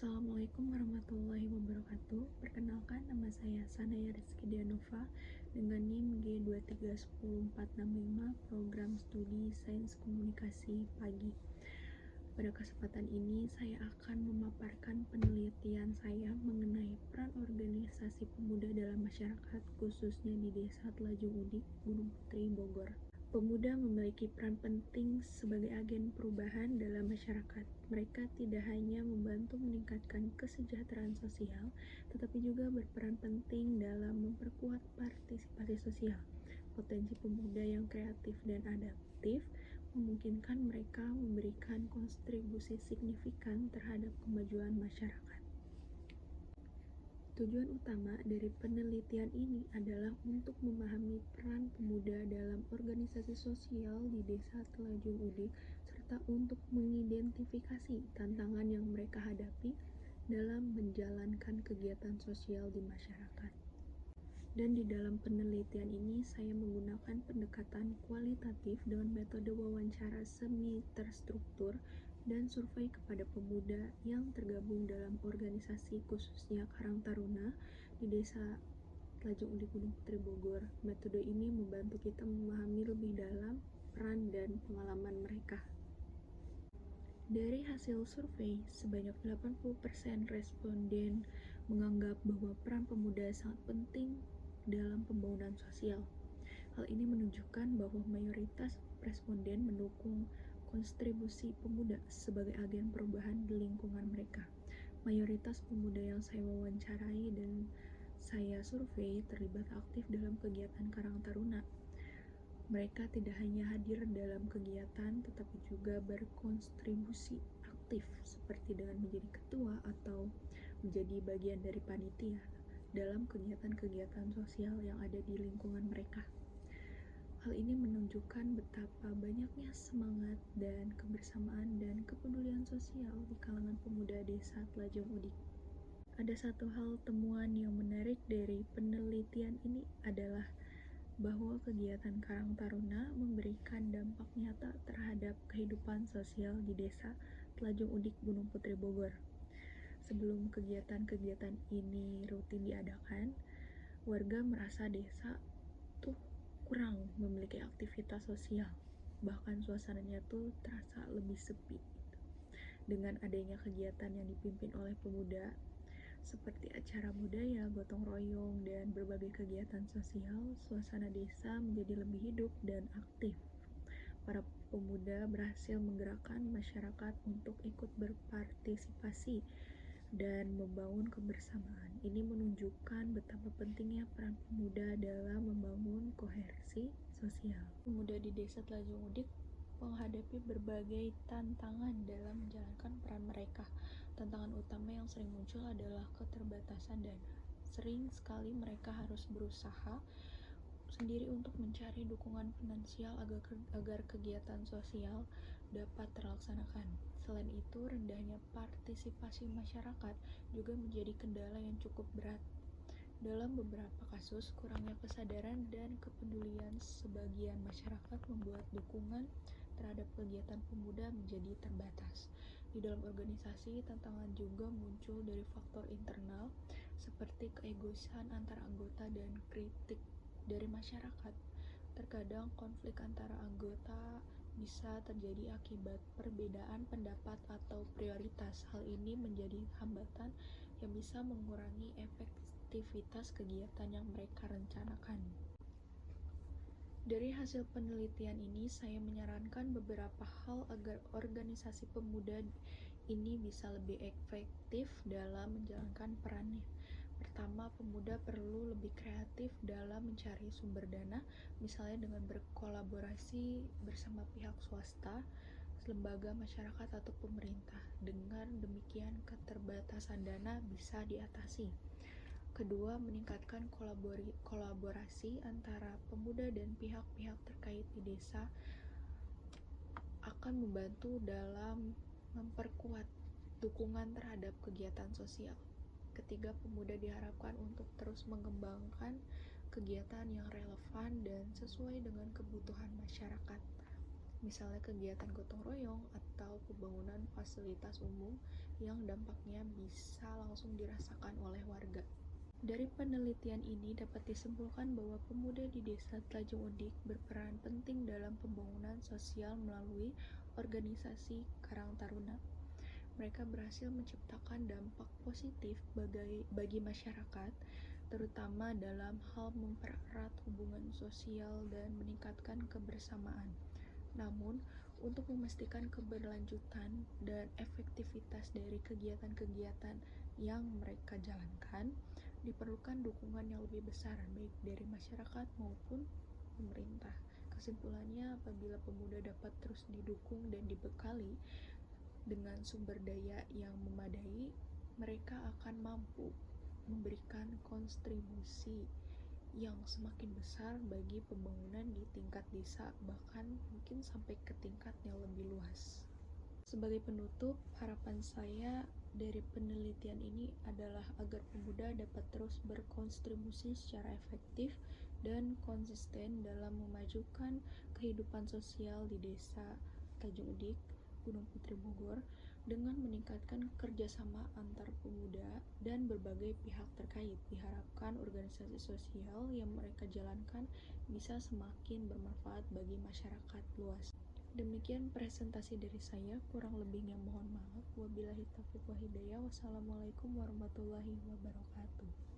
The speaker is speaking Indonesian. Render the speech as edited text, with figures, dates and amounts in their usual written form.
Assalamualaikum warahmatullahi wabarakatuh. Perkenalkan, nama saya Sanaya Rizky Dianova dengan NIM G2310465 Program Studi Sains Komunikasi Pagi. Pada kesempatan ini saya akan memaparkan penelitian saya mengenai peran organisasi pemuda dalam masyarakat, khususnya di Desa Telajung Udik, Gunung Putri, Bogor. Pemuda memiliki peran penting sebagai agen perubahan dalam masyarakat. Mereka tidak hanya membantu meningkatkan kesejahteraan sosial, tetapi juga berperan penting dalam memperkuat partisipasi sosial. Potensi pemuda yang kreatif dan adaptif memungkinkan mereka memberikan kontribusi signifikan terhadap kemajuan masyarakat. Tujuan utama dari penelitian ini adalah untuk memahami peran pemuda dalam organisasi sosial di Desa Telajung Udik, serta untuk mengidentifikasi tantangan yang mereka hadapi dalam menjalankan kegiatan sosial di masyarakat. Dan di dalam penelitian ini, saya menggunakan pendekatan kualitatif dengan metode wawancara semi terstruktur dan survei kepada pemuda yang tergabung dalam organisasi khususnya Karang Taruna di Desa Telajung Udik, Gunung Putri, Bogor. Metode ini membantu kita memahami lebih dalam peran dan pengalaman mereka. Dari hasil survei, sebanyak 80% responden menganggap bahwa peran pemuda sangat penting dalam pembangunan sosial. Hal ini menunjukkan bahwa mayoritas responden mendukung kontribusi pemuda sebagai agen perubahan di lingkungan mereka. Mayoritas pemuda yang saya wawancarai dan saya survei terlibat aktif dalam kegiatan Karang Taruna. Mereka tidak hanya hadir dalam kegiatan, tetapi juga berkontribusi aktif seperti dengan menjadi ketua atau menjadi bagian dari panitia dalam kegiatan-kegiatan sosial yang ada di lingkungan mereka. Hal ini menunjukkan betapa banyaknya semangat dan kebersamaan dan kepedulian sosial di kalangan pemuda Desa Telajung Udik. Ada satu hal temuan yang menarik dari penelitian ini adalah bahwa kegiatan Karang Taruna memberikan dampak nyata terhadap kehidupan sosial di Desa Telajung Udik, Gunung Putri, Bogor. Sebelum kegiatan-kegiatan ini rutin diadakan, warga merasa desa tuh kurang memiliki aktivitas sosial, bahkan suasananya tuh terasa lebih sepi. Dengan adanya kegiatan yang dipimpin oleh pemuda seperti acara budaya, gotong royong, dan berbagai kegiatan sosial, suasana desa menjadi lebih hidup dan aktif. Para pemuda berhasil menggerakkan masyarakat untuk ikut berpartisipasi dan membangun kebersamaan. Ini menunjukkan betapa pentingnya peran pemuda dalam membangun koherensi sosial. Pemuda di Desa Telajung Udik menghadapi berbagai tantangan dalam menjalankan peran mereka. Tantangan utama yang sering muncul adalah keterbatasan dana. Sering sekali mereka harus berusaha sendiri untuk mencari dukungan finansial agar kegiatan sosial dapat terlaksanakan. Selain itu, rendahnya partisipasi masyarakat juga menjadi kendala yang cukup berat. Dalam beberapa kasus, kurangnya kesadaran dan kepedulian sebagian masyarakat membuat dukungan terhadap kegiatan pemuda menjadi terbatas. Di dalam organisasi, tantangan juga muncul dari faktor internal seperti keegoisan antara anggota dan kritik dari masyarakat. Terkadang konflik antara anggota bisa terjadi akibat perbedaan pendapat atau prioritas. Hal ini menjadi hambatan yang bisa mengurangi efektivitas kegiatan yang mereka rencanakan. Dari hasil penelitian ini, saya menyarankan beberapa hal agar organisasi pemuda ini bisa lebih efektif dalam menjalankan perannya. Pertama, pemuda perlu lebih kreatif dalam mencari sumber dana, misalnya dengan berkolaborasi bersama pihak swasta, lembaga masyarakat atau pemerintah. Dengan demikian, keterbatasan dana bisa diatasi. Kedua, meningkatkan kolaborasi antara pemuda dan pihak-pihak terkait di desa akan membantu dalam memperkuat dukungan terhadap kegiatan sosial. Ketiga, pemuda diharapkan untuk terus mengembangkan kegiatan yang relevan dan sesuai dengan kebutuhan masyarakat. Misalnya kegiatan gotong royong atau pembangunan fasilitas umum yang dampaknya bisa langsung dirasakan oleh warga. Dari penelitian ini dapat disimpulkan bahwa pemuda di desa Tlajung Udik berperan penting dalam pembangunan sosial melalui organisasi Karang Taruna. Mereka berhasil menciptakan dampak positif bagi masyarakat, terutama dalam hal mempererat hubungan sosial dan meningkatkan kebersamaan. Namun, untuk memastikan keberlanjutan dan efektivitas dari kegiatan-kegiatan yang mereka jalankan, diperlukan dukungan yang lebih besar baik dari masyarakat maupun pemerintah. Kesimpulannya, apabila pemuda dapat terus didukung dan dibekali dengan sumber daya yang memadai, mereka akan mampu memberikan kontribusi yang semakin besar bagi pembangunan di tingkat desa, bahkan mungkin sampai ke tingkat yang lebih luas. Sebagai penutup, harapan saya dari penelitian ini adalah agar pemuda dapat terus berkontribusi secara efektif dan konsisten dalam memajukan kehidupan sosial di desa Tanjung Udik, Gunung Putri Bogor, dengan meningkatkan kerjasama antar pemuda dan berbagai pihak terkait. Diharapkan organisasi sosial yang mereka jalankan bisa semakin bermanfaat bagi masyarakat luas. Demikian presentasi dari saya, kurang lebihnya mohon maaf. Wabillahi taufiq wal hidayah. Wassalamualaikum warahmatullahi wabarakatuh.